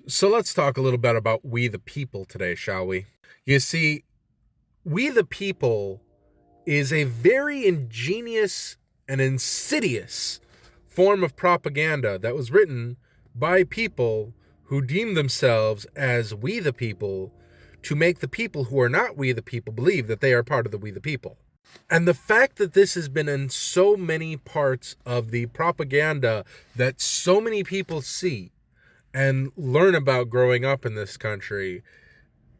So let's talk a little bit about We the People today, shall we? You see, We the People is a very ingenious and insidious form of propaganda that was written by people who deem themselves as We the People to make the people who are not We the People believe that they are part of the We the People. And the fact that this has been in so many parts of the propaganda that so many people see and learn about growing up in this country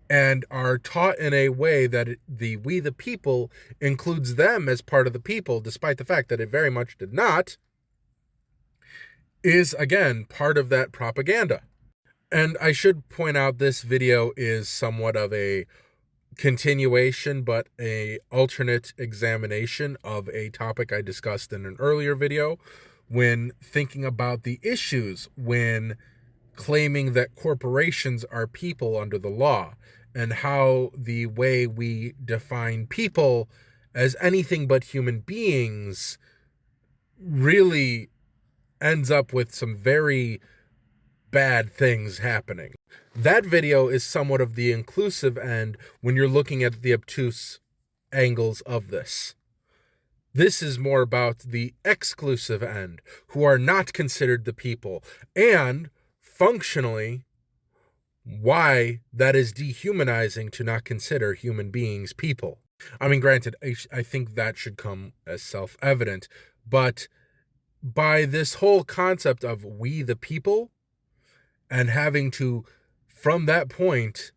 and are taught in a way that the We the People includes them as part of the people, despite the fact that it very much did not, is again part of that propaganda. And I should point out this video is somewhat of a continuation, but a alternate examination of a topic I discussed in an earlier video when thinking about the issues when claiming that corporations are people under the law, and how the way we define people as anything but human beings really ends up with some very bad things happening. That video is somewhat of the inclusive end when you're looking at the obtuse angles of this. This is more about the exclusive end, who are not considered the people, and functionally why that is dehumanizing to not consider human beings people. I mean, granted, I think that should come as self-evident, but by this whole concept of We the People and having to, from that point,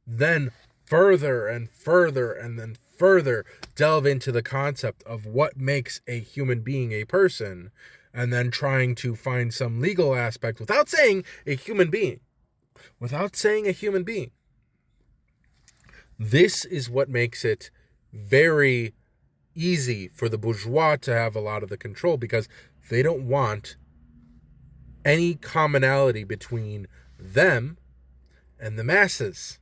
then further and further and then further delve into the concept of what makes a human being a person, and then trying to find some legal aspect without saying a human being. This is what makes it very easy for the bourgeois to have a lot of the control, because they don't want any commonality between them and the masses,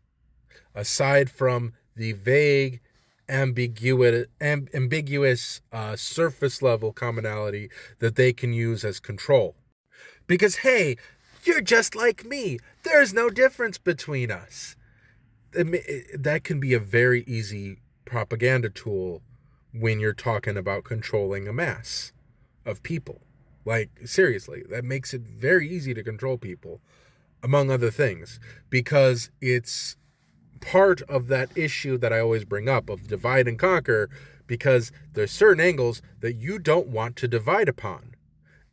aside from the vague, ambiguous surface level commonality that they can use as control. Because, hey, you're just like me. There's no difference between us. That can be a very easy propaganda tool when you're talking about controlling a mass of people. Like, seriously, that makes it very easy to control people, among other things, because it's part of that issue that I always bring up of divide and conquer, because there's certain angles that you don't want to divide upon.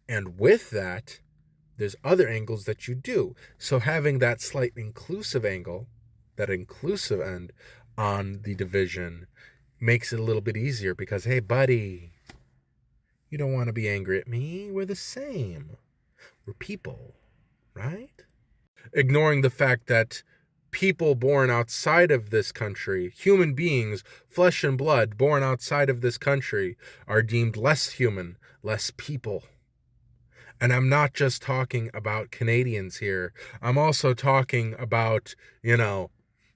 And with that, there's other angles that you do. So having that slight inclusive angle, that inclusive end on the division, makes it a little bit easier, because, hey, buddy, you don't want to be angry at me. We're the same. We're people, right? Ignoring the fact that people born outside of this country, human beings, flesh and blood, born outside of this country, are deemed less human, less people. And I'm not just talking about Canadians here. I'm also talking about,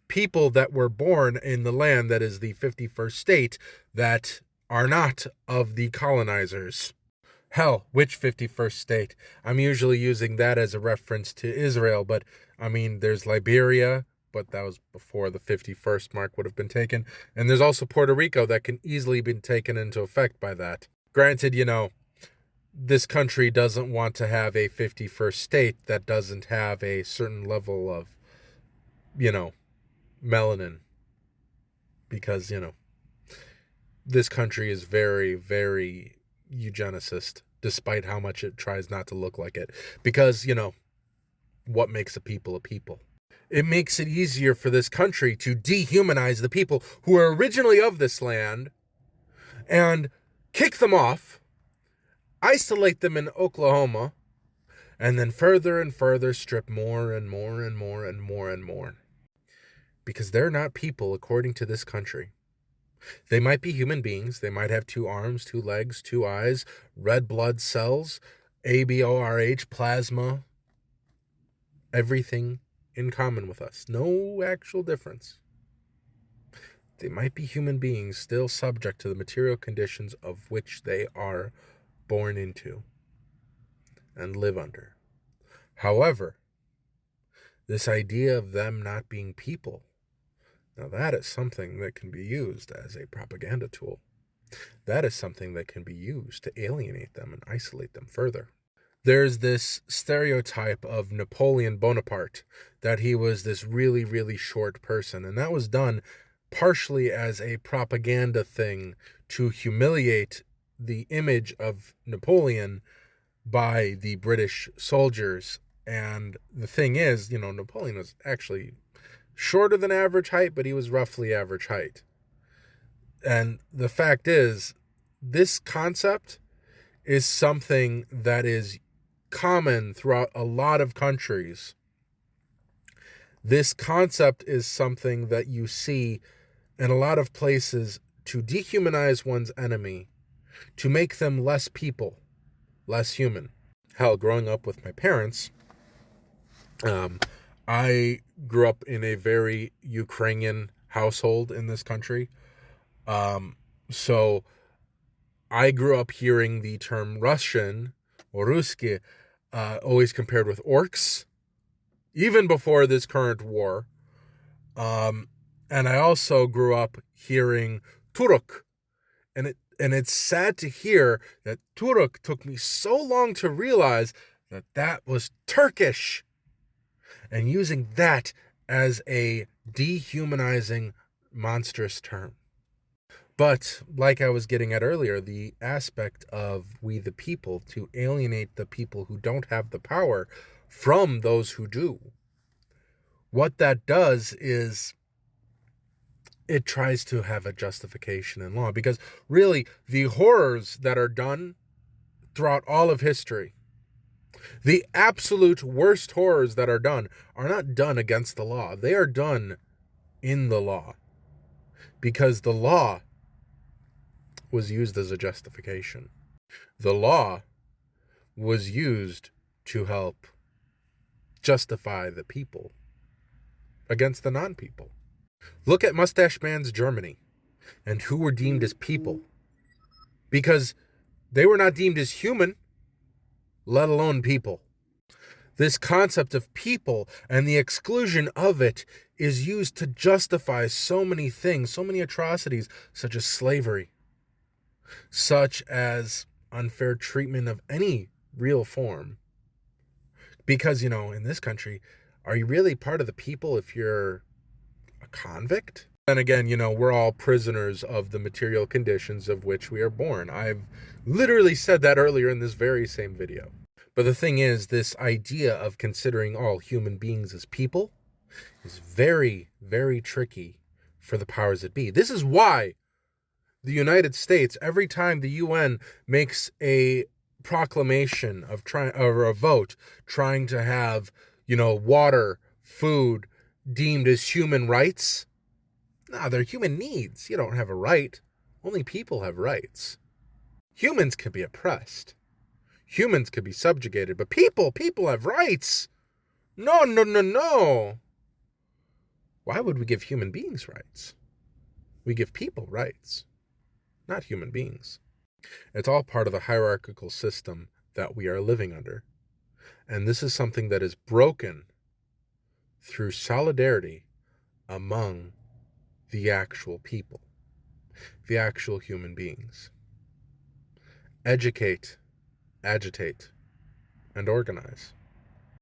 people that were born in the land that is the 51st state that are not of the colonizers. Hell, which 51st state? I'm usually using that as a reference to Israel, but I mean, there's Liberia, but that was before the 51st mark would have been taken. And there's also Puerto Rico that can easily be taken into effect by that. Granted, this country doesn't want to have a 51st state that doesn't have a certain level of, melanin. Because, this country is very, very eugenicist, despite how much it tries not to look like it. Because, what makes a people a people? It makes it easier for this country to dehumanize the people who are originally of this land and kick them off, isolate them in Oklahoma, and then further and further strip more and more and more and more and more. Because they're not people according to this country. They might be human beings. They might have 2 arms, 2 legs, 2 eyes, red blood cells, ABORH, plasma, everything in common with us. No actual difference. They might be human beings still subject to the material conditions of which they are born into and live under. However, This idea of them not being people. Now that is something that can be used as a propaganda tool. That is something that can be used to alienate them and isolate them further. There's this stereotype of Napoleon Bonaparte, that he was this really, really short person. And that was done partially as a propaganda thing to humiliate the image of Napoleon by the British soldiers. And the thing is, Napoleon was actually shorter than average height, but he was roughly average height. And the fact is, this concept is something that is common throughout a lot of countries. This concept is something that you see in a lot of places to dehumanize one's enemy, to make them less people, less human. Hell, growing up with my parents, I grew up in a very Ukrainian household in this country. So I grew up hearing the term Russian or Ruski always compared with orcs, even before this current war. And I also grew up hearing Turk, and it's sad to hear that Turk took me so long to realize that that was Turkish, and using that as a dehumanizing, monstrous term. But like I was getting at earlier, the aspect of we the people, to alienate the people who don't have the power from those who do, what that does is it tries to have a justification in law. Because really, the horrors that are done throughout all of history, the absolute worst horrors that are not done against the law. They are done in the law. Because the law was used as a justification. The law was used to help justify the people against the non-people. Look at Mustache Man's Germany and who were deemed as people, because they were not deemed as human, let alone people. This concept of people and the exclusion of it is used to justify so many things, so many atrocities, such as slavery, such as unfair treatment of any real form. Because, in this country, are you really part of the people if you're a convict? And again, we're all prisoners of the material conditions of which we are born. I've literally said that earlier in this very same video. But the thing is, this idea of considering all human beings as people is very, very tricky for the powers that be. This is why the United States, every time the UN makes a proclamation of or a vote trying to have, water, food deemed as human rights, no, they're human needs. You don't have a right. Only people have rights. Humans can be oppressed. Humans can be subjugated, but people have rights. No, no, no, no. Why would we give human beings rights? We give people rights, not human beings. It's all part of the hierarchical system that we are living under. And this is something that is broken through solidarity among the actual people, the actual human beings. Educate, agitate, and organize.